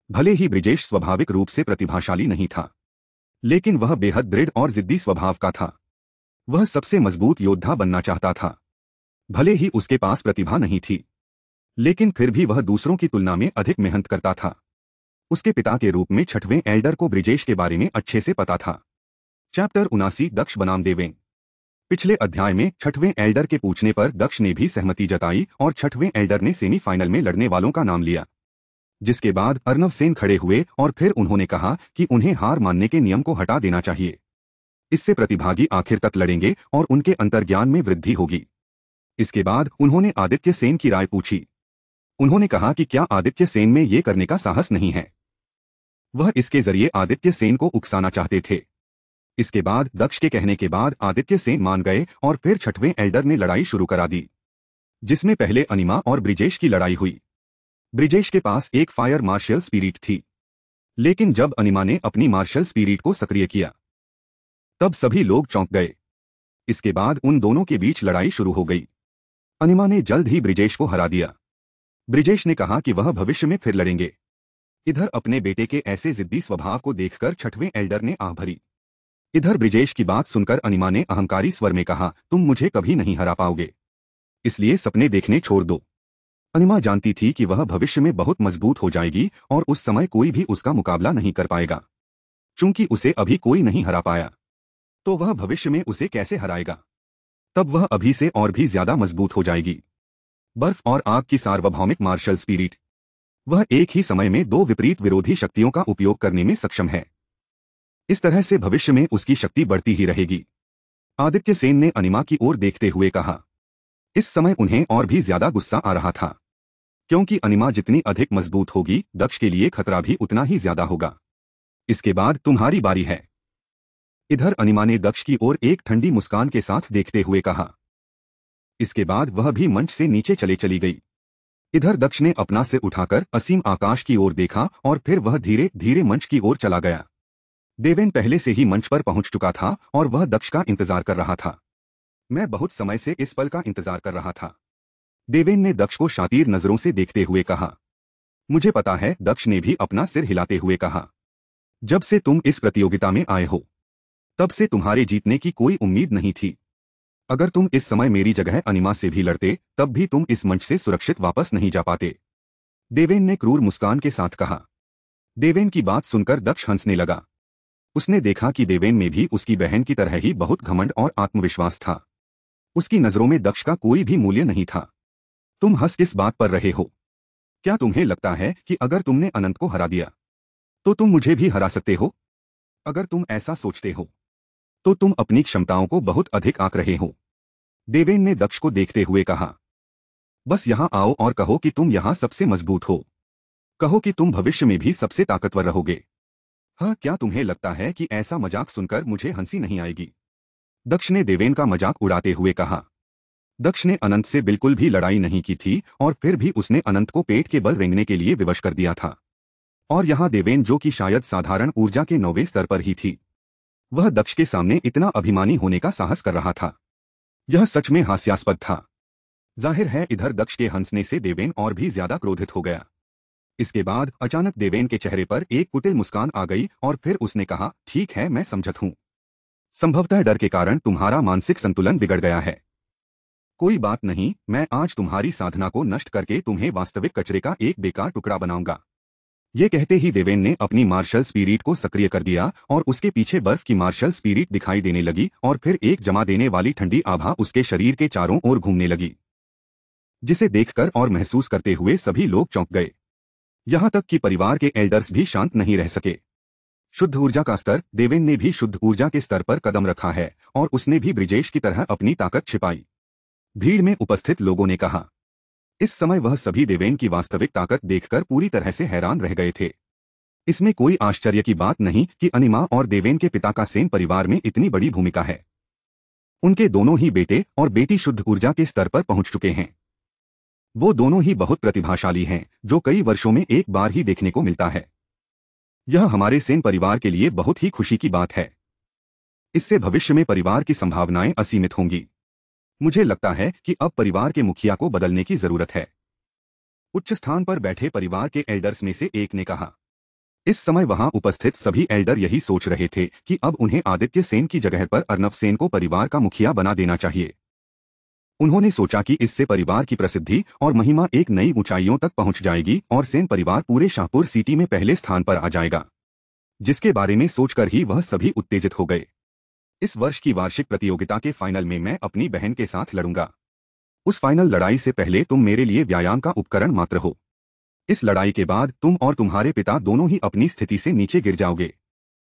भले ही ब्रिजेश स्वाभाविक रूप से प्रतिभाशाली नहीं था, लेकिन वह बेहद दृढ़ और जिद्दी स्वभाव का था। वह सबसे मजबूत योद्धा बनना चाहता था। भले ही उसके पास प्रतिभा नहीं थी, लेकिन फिर भी वह दूसरों की तुलना में अधिक मेहनत करता था। उसके पिता के रूप में छठवें एल्डर को ब्रिजेश के बारे में अच्छे से पता था। चैप्टर 79 दक्ष बनाम देवेन। पिछले अध्याय में छठवें एल्डर के पूछने पर दक्ष ने भी सहमति जताई और छठवें एल्डर ने सेमीफाइनल में लड़ने वालों का नाम लिया। जिसके बाद अर्नव सेन खड़े हुए और फिर उन्होंने कहा कि उन्हें हार मानने के नियम को हटा देना चाहिए। इससे प्रतिभागी आखिर तक लड़ेंगे और उनके अंतर्ज्ञान में वृद्धि होगी। इसके बाद उन्होंने आदित्य सेन की राय पूछी। उन्होंने कहा कि क्या आदित्य सेन में ये करने का साहस नहीं है। वह इसके जरिए आदित्य सेन को उकसाना चाहते थे। इसके बाद दक्ष के कहने के बाद आदित्य सेन मान गए और फिर छठवें एल्डर ने लड़ाई शुरू करा दी, जिसमें पहले अनिमा और ब्रिजेश की लड़ाई हुई। ब्रिजेश के पास एक फायर मार्शल स्पिरिट थी, लेकिन जब अनिमा ने अपनी मार्शल स्पिरिट को सक्रिय किया तब सभी लोग चौंक गए। इसके बाद उन दोनों के बीच लड़ाई शुरू हो गई। अनिमा ने जल्द ही ब्रिजेश को हरा दिया। ब्रिजेश ने कहा कि वह भविष्य में फिर लड़ेंगे। इधर अपने बेटे के ऐसे जिद्दी स्वभाव को देखकर छठवें एल्डर ने आह भरी। इधर ब्रिजेश की बात सुनकर अनिमा ने अहंकारी स्वर में कहा, तुम मुझे कभी नहीं हरा पाओगे, इसलिए सपने देखने छोड़ दो। अनिमा जानती थी कि वह भविष्य में बहुत मजबूत हो जाएगी और उस समय कोई भी उसका मुकाबला नहीं कर पाएगा। चूंकि उसे अभी कोई नहीं हरा पाया, तो वह भविष्य में उसे कैसे हराएगा। तब वह अभी से और भी ज्यादा मजबूत हो जाएगी। बर्फ और आग की सार्वभौमिक मार्शल स्पिरिट। वह एक ही समय में दो विपरीत विरोधी शक्तियों का उपयोग करने में सक्षम है। इस तरह से भविष्य में उसकी शक्ति बढ़ती ही रहेगी। आदित्य सेन ने अनिमा की ओर देखते हुए कहा। इस समय उन्हें और भी ज्यादा गुस्सा आ रहा था, क्योंकि अनिमा जितनी अधिक मजबूत होगी, दक्ष के लिए खतरा भी उतना ही ज्यादा होगा। इसके बाद तुम्हारी बारी है। इधर अनिमा ने दक्ष की ओर एक ठंडी मुस्कान के साथ देखते हुए कहा। इसके बाद वह भी मंच से नीचे चली गई। इधर दक्ष ने अपना सिर उठाकर असीम आकाश की ओर देखा और फिर वह धीरे धीरे मंच की ओर चला गया। देवेन पहले से ही मंच पर पहुंच चुका था और वह दक्ष का इंतजार कर रहा था। मैं बहुत समय से इस पल का इंतजार कर रहा था। देवेन ने दक्ष को शातिर नजरों से देखते हुए कहा। मुझे पता है, दक्ष ने भी अपना सिर हिलाते हुए कहा। जब से तुम इस प्रतियोगिता में आए हो, तब से तुम्हारे जीतने की कोई उम्मीद नहीं थी। अगर तुम इस समय मेरी जगह अनिमा से भी लड़ते, तब भी तुम इस मंच से सुरक्षित वापस नहीं जा पाते। देवेन ने क्रूर मुस्कान के साथ कहा। देवेन की बात सुनकर दक्ष हंसने लगा। उसने देखा कि देवेन में भी उसकी बहन की तरह ही बहुत घमंड और आत्मविश्वास था। उसकी नजरों में दक्ष का कोई भी मूल्य नहीं था। तुम हंस किस बात पर रहे हो? क्या तुम्हें लगता है कि अगर तुमने अनंत को हरा दिया, तो तुम मुझे भी हरा सकते हो? अगर तुम ऐसा सोचते हो, तो तुम अपनी क्षमताओं को बहुत अधिक आंक रहे हो। देवेन ने दक्ष को देखते हुए कहा। बस यहां आओ और कहो कि तुम यहां सबसे मजबूत हो। कहो कि तुम भविष्य में भी सबसे ताकतवर रहोगे। हाँ, क्या तुम्हें लगता है कि ऐसा मजाक सुनकर मुझे हंसी नहीं आएगी? दक्ष ने देवेन का मजाक उड़ाते हुए कहा। दक्ष ने अनंत से बिल्कुल भी लड़ाई नहीं की थी और फिर भी उसने अनंत को पेट के बल रेंगने के लिए विवश कर दिया था। और यहाँ देवेन, जो कि शायद साधारण ऊर्जा के 9वें स्तर पर ही थी, वह दक्ष के सामने इतना अभिमानी होने का साहस कर रहा था। यह सच में हास्यास्पद था। जाहिर है इधर दक्ष के हंसने से देवेन और भी ज्यादा क्रोधित हो गया। इसके बाद अचानक देवेन के चेहरे पर एक कुटिल मुस्कान आ गई और फिर उसने कहा, ठीक है, मैं समझत हूं। संभवतः डर के कारण तुम्हारा मानसिक संतुलन बिगड़ गया है। कोई बात नहीं, मैं आज तुम्हारी साधना को नष्ट करके तुम्हें वास्तविक कचरे का एक बेकार टुकड़ा बनाऊंगा। ये कहते ही देवेन ने अपनी मार्शल स्पिरिट को सक्रिय कर दिया और उसके पीछे बर्फ की मार्शल स्पिरिट दिखाई देने लगी और फिर एक जमा देने वाली ठंडी आभा उसके शरीर के चारों ओर घूमने लगी, जिसे देखकर और महसूस करते हुए सभी लोग चौंक गए। यहां तक कि परिवार के एल्डर्स भी शांत नहीं रह सके। शुद्ध ऊर्जा का स्तर। देवेन ने भी शुद्ध ऊर्जा के स्तर पर कदम रखा है और उसने भी ब्रिजेश की तरह अपनी ताकत छिपाई। भीड़ में उपस्थित लोगों ने कहा। इस समय वह सभी देवेन की वास्तविक ताकत देखकर पूरी तरह से हैरान रह गए थे। इसमें कोई आश्चर्य की बात नहीं कि अनिमा और देवेन के पिता का सेन परिवार में इतनी बड़ी भूमिका है। उनके दोनों ही बेटे और बेटी शुद्ध ऊर्जा के स्तर पर पहुंच चुके हैं। वो दोनों ही बहुत प्रतिभाशाली हैं, जो कई वर्षों में एक बार ही देखने को मिलता है। यह हमारे सेन परिवार के लिए बहुत ही खुशी की बात है। इससे भविष्य में परिवार की संभावनाएं असीमित होंगी। मुझे लगता है कि अब परिवार के मुखिया को बदलने की जरूरत है। उच्च स्थान पर बैठे परिवार के एल्डर्स में से एक ने कहा। इस समय वहां उपस्थित सभी एल्डर यही सोच रहे थे कि अब उन्हें आदित्य सेन की जगह पर अर्नब सेन को परिवार का मुखिया बना देना चाहिए। उन्होंने सोचा कि इससे परिवार की प्रसिद्धि और महिमा एक नई ऊंचाइयों तक पहुंच जाएगी और सेन परिवार पूरे शाहपुर सिटी में पहले स्थान पर आ जाएगा, जिसके बारे में सोचकर ही वह सभी उत्तेजित हो गए। इस वर्ष की वार्षिक प्रतियोगिता के फाइनल में मैं अपनी बहन के साथ लड़ूंगा। उस फाइनल लड़ाई से पहले तुम मेरे लिए व्यायाम का उपकरण मात्र हो। इस लड़ाई के बाद तुम और तुम्हारे पिता दोनों ही अपनी स्थिति से नीचे गिर जाओगे।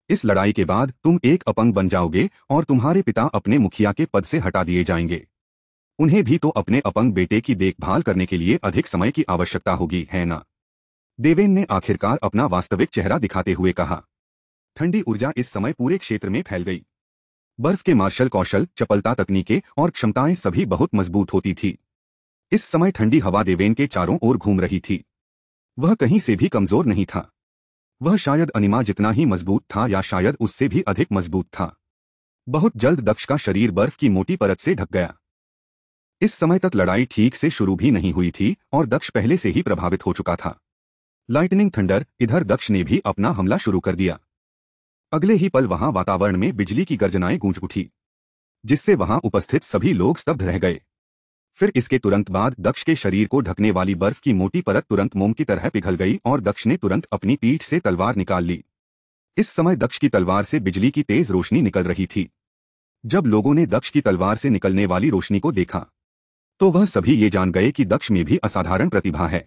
इस लड़ाई के बाद तुम एक अपंग बन जाओगे और तुम्हारे पिता अपने मुखिया के पद से हटा दिए जाएंगे। उन्हें भी तो अपने अपंग बेटे की देखभाल करने के लिए अधिक समय की आवश्यकता होगी, है ना? देवेन ने आखिरकार अपना वास्तविक चेहरा दिखाते हुए कहा। ठंडी ऊर्जा इस समय पूरे क्षेत्र में फैल गई। बर्फ के मार्शल कौशल, चपलता, तकनीकें और क्षमताएं सभी बहुत मजबूत होती थी। इस समय ठंडी हवा देवेन के चारों ओर घूम रही थी। वह कहीं से भी कमजोर नहीं था। वह शायद अनिमा जितना ही मजबूत था या शायद उससे भी अधिक मजबूत था। बहुत जल्द दक्ष का शरीर बर्फ की मोटी परत से ढक गया। इस समय तक लड़ाई ठीक से शुरू भी नहीं हुई थी और दक्ष पहले से ही प्रभावित हो चुका था। लाइटनिंग थंडर, इधर दक्ष ने भी अपना हमला शुरू कर दिया। अगले ही पल वहां वातावरण में बिजली की गर्जनाएं गूंज उठी, जिससे वहां उपस्थित सभी लोग स्तब्ध रह गए। फिर इसके तुरंत बाद दक्ष के शरीर को ढकने वाली बर्फ की मोटी परत तुरंत मोम की तरह पिघल गई और दक्ष ने तुरंत अपनी पीठ से तलवार निकाल ली। इस समय दक्ष की तलवार से बिजली की तेज रोशनी निकल रही थी। जब लोगों ने दक्ष की तलवार से निकलने वाली रोशनी को देखा तो वह सभी ये जान गए कि दक्ष में भी असाधारण प्रतिभा है।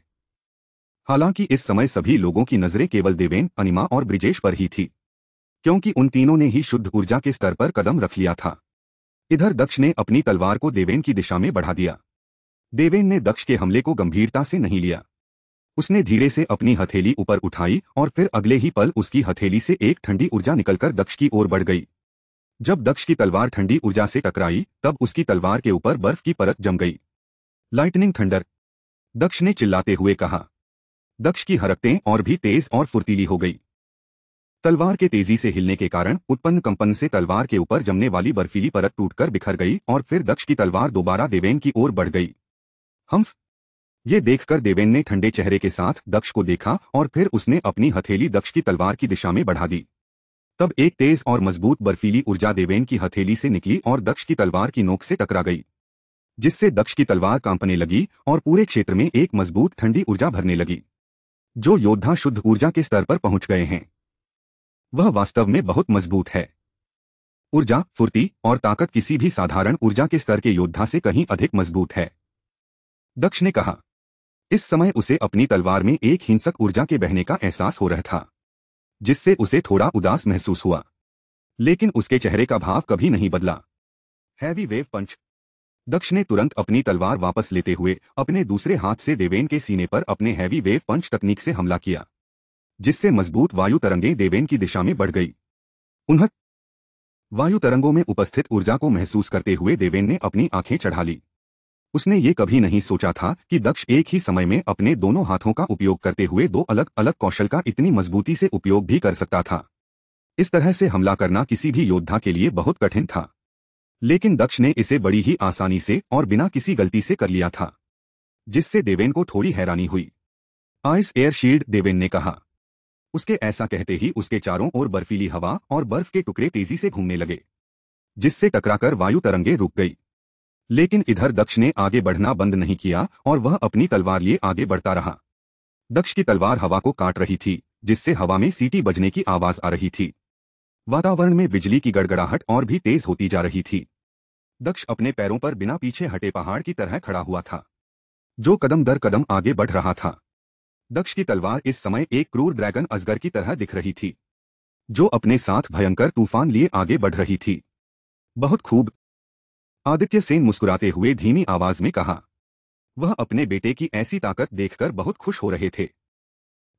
हालांकि इस समय सभी लोगों की नजरें केवल देवेन, अनिमा और ब्रिजेश पर ही थी, क्योंकि उन तीनों ने ही शुद्ध ऊर्जा के स्तर पर कदम रख लिया था। इधर दक्ष ने अपनी तलवार को देवेन की दिशा में बढ़ा दिया। देवेन ने दक्ष के हमले को गंभीरता से नहीं लिया। उसने धीरे से अपनी हथेली ऊपर उठाई और फिर अगले ही पल उसकी हथेली से एक ठंडी ऊर्जा निकलकर दक्ष की ओर बढ़ गई। जब दक्ष की तलवार ठंडी ऊर्जा से टकराई तब उसकी तलवार के ऊपर बर्फ की परत जम गई। लाइटनिंग थंडर, दक्ष ने चिल्लाते हुए कहा। दक्ष की हरकतें और भी तेज और फुर्तीली हो गई। तलवार के तेजी से हिलने के कारण उत्पन्न कंपन से तलवार के ऊपर जमने वाली बर्फीली परत टूटकर बिखर गई और फिर दक्ष की तलवार दोबारा देवेन की ओर बढ़ गई। हम्फ! ये देखकर देवेन ने ठंडे चेहरे के साथ दक्ष को देखा और फिर उसने अपनी हथेली दक्ष की तलवार की दिशा में बढ़ा दी। तब एक तेज और मजबूत बर्फीली ऊर्जा देवेन की हथेली से निकली और दक्ष की तलवार की नोक से टकरा गई, जिससे दक्ष की तलवार कांपने लगी और पूरे क्षेत्र में एक मजबूत ठंडी ऊर्जा भरने लगी। जो योद्धा शुद्ध ऊर्जा के स्तर पर पहुंच गए हैं वह वास्तव में बहुत मजबूत है। ऊर्जा, फुर्ती और ताकत किसी भी साधारण ऊर्जा के स्तर के योद्धा से कहीं अधिक मजबूत है, दक्ष ने कहा। इस समय उसे अपनी तलवार में एक हिंसक ऊर्जा के बहने का एहसास हो रहा था, जिससे उसे थोड़ा उदास महसूस हुआ, लेकिन उसके चेहरे का भाव कभी नहीं बदला। हैवी वेव पंच, दक्ष ने तुरंत अपनी तलवार वापस लेते हुए अपने दूसरे हाथ से देवेन के सीने पर अपने हैवी वेव पंच तकनीक से हमला किया, जिससे मजबूत वायु तरंगें देवेन की दिशा में बढ़ गई। उन्हें वायु तरंगों में उपस्थित ऊर्जा को महसूस करते हुए देवेन ने अपनी आंखें चढ़ा ली। उसने ये कभी नहीं सोचा था कि दक्ष एक ही समय में अपने दोनों हाथों का उपयोग करते हुए दो अलग अलग कौशल का इतनी मजबूती से उपयोग भी कर सकता था। इस तरह से हमला करना किसी भी योद्धा के लिए बहुत कठिन था, लेकिन दक्ष ने इसे बड़ी ही आसानी से और बिना किसी गलती से कर लिया था, जिससे देवेन को थोड़ी हैरानी हुई। आइस एयर शील्ड, देवेन ने कहा। उसके ऐसा कहते ही उसके चारों ओर बर्फीली हवा और बर्फ के टुकड़े तेजी से घूमने लगे, जिससे टकराकर वायु तरंगें रुक गई। लेकिन इधर दक्ष ने आगे बढ़ना बंद नहीं किया और वह अपनी तलवार लिए आगे बढ़ता रहा। दक्ष की तलवार हवा को काट रही थी, जिससे हवा में सीटी बजने की आवाज आ रही थी। वातावरण में बिजली की गड़गड़ाहट और भी तेज होती जा रही थी। दक्ष अपने पैरों पर बिना पीछे हटे पहाड़ की तरह खड़ा हुआ था, जो कदम दर कदम आगे बढ़ रहा था। दक्ष की तलवार इस समय एक क्रूर ड्रैगन अजगर की तरह दिख रही थी, जो अपने साथ भयंकर तूफान लिए आगे बढ़ रही थी। बहुत खूब, आदित्य सेन मुस्कुराते हुए धीमी आवाज में कहा। वह अपने बेटे की ऐसी ताकत देखकर बहुत खुश हो रहे थे।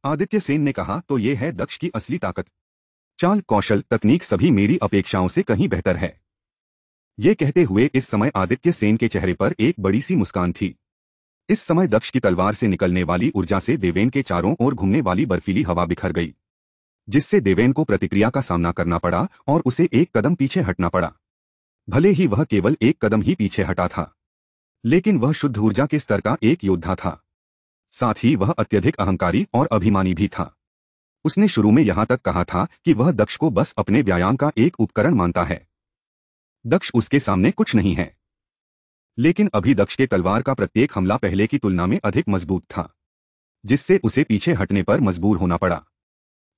आदित्य सेन ने कहा, तो ये है दक्ष की असली ताकत। चाल, कौशल, तकनीक सभी मेरी अपेक्षाओं से कहीं बेहतर है। ये कहते हुए इस समय आदित्य सेन के चेहरे पर एक बड़ी सी मुस्कान थी। इस समय दक्ष की तलवार से निकलने वाली ऊर्जा से देवेन के चारों ओर घूमने वाली बर्फीली हवा बिखर गई, जिससे देवेन को प्रतिक्रिया का सामना करना पड़ा और उसे एक कदम पीछे हटना पड़ा। भले ही वह केवल एक कदम ही पीछे हटा था, लेकिन वह शुद्ध ऊर्जा के स्तर का एक योद्धा था। साथ ही वह अत्यधिक अहंकारी और अभिमानी भी था। उसने शुरू में यहां तक कहा था कि वह दक्ष को बस अपने व्यायाम का एक उपकरण मानता है। दक्ष उसके सामने कुछ नहीं है। लेकिन अभी दक्ष के तलवार का प्रत्येक हमला पहले की तुलना में अधिक मजबूत था, जिससे उसे पीछे हटने पर मजबूर होना पड़ा।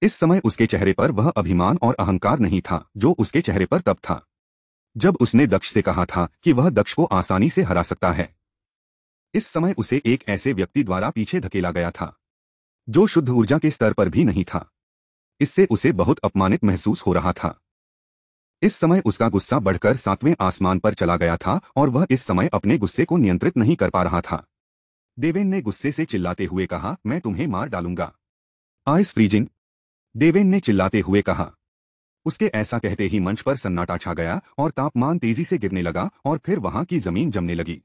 इस समय उसके चेहरे पर वह अभिमान और अहंकार नहीं था जो उसके चेहरे पर तब था जब उसने दक्ष से कहा था कि वह दक्ष को आसानी से हरा सकता है। इस समय उसे एक ऐसे व्यक्ति द्वारा पीछे धकेला गया था जो शुद्ध ऊर्जा के स्तर पर भी नहीं था। इससे उसे बहुत अपमानित महसूस हो रहा था। इस समय उसका गुस्सा बढ़कर 7वें आसमान पर चला गया था और वह इस समय अपने गुस्से को नियंत्रित नहीं कर पा रहा था। देवेन ने गुस्से से चिल्लाते हुए कहा, मैं तुम्हें मार डालूंगा। आइस फ्रीजिंग, देवेन ने चिल्लाते हुए कहा। उसके ऐसा कहते ही मंच पर सन्नाटा छा गया और तापमान तेजी से गिरने लगा और फिर वहां की जमीन जमने लगी।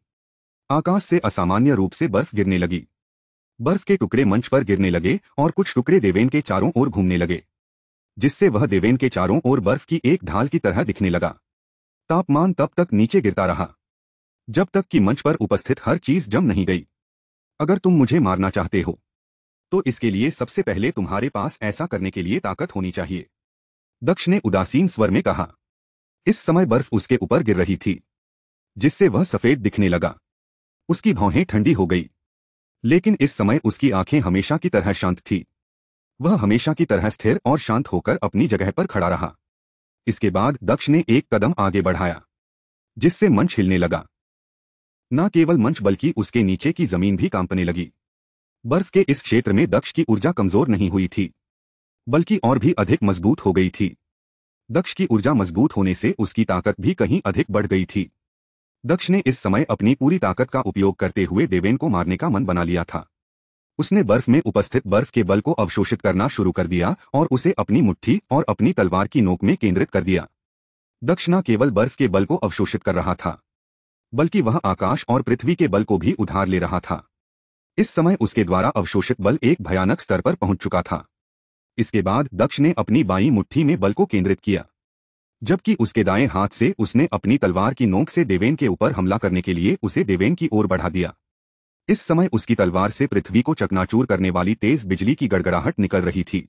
आकाश से असामान्य रूप से बर्फ गिरने लगी। बर्फ के टुकड़े मंच पर गिरने लगे और कुछ टुकड़े देवेन के चारों ओर घूमने लगे, जिससे वह देवेन के चारों ओर बर्फ की एक ढाल की तरह दिखने लगा। तापमान तब तक नीचे गिरता रहा जब तक कि मंच पर उपस्थित हर चीज जम नहीं गई। अगर तुम मुझे मारना चाहते हो तो इसके लिए सबसे पहले तुम्हारे पास ऐसा करने के लिए ताकत होनी चाहिए, दक्ष ने उदासीन स्वर में कहा। इस समय बर्फ उसके ऊपर गिर रही थी, जिससे वह सफेद दिखने लगा। उसकी भौहें ठंडी हो गई, लेकिन इस समय उसकी आंखें हमेशा की तरह शांत थी। वह हमेशा की तरह स्थिर और शांत होकर अपनी जगह पर खड़ा रहा। इसके बाद दक्ष ने एक कदम आगे बढ़ाया, जिससे मंच हिलने लगा। न केवल मंच बल्कि उसके नीचे की जमीन भी कांपने लगी। बर्फ के इस क्षेत्र में दक्ष की ऊर्जा कमजोर नहीं हुई थी, बल्कि और भी अधिक मजबूत हो गई थी। दक्ष की ऊर्जा मजबूत होने से उसकी ताकत भी कहीं अधिक बढ़ गई थी। दक्ष ने इस समय अपनी पूरी ताकत का उपयोग करते हुए देवेन को मारने का मन बना लिया था। उसने बर्फ में उपस्थित बर्फ के बल को अवशोषित करना शुरू कर दिया और उसे अपनी मुट्ठी और अपनी तलवार की नोक में केंद्रित कर दिया। दक्ष न केवल बर्फ के बल को अवशोषित कर रहा था, बल्कि वह आकाश और पृथ्वी के बल को भी उधार ले रहा था। इस समय उसके द्वारा अवशोषित बल एक भयानक स्तर पर पहुंच चुका था। इसके बाद दक्ष ने अपनी बाईं मुट्ठी में बल को केंद्रित किया, जबकि उसके दाएं हाथ से उसने अपनी तलवार की नोक से देवेन के ऊपर हमला करने के लिए उसे देवेन की ओर बढ़ा दिया। इस समय उसकी तलवार से पृथ्वी को चकनाचूर करने वाली तेज बिजली की गड़गड़ाहट निकल रही थी।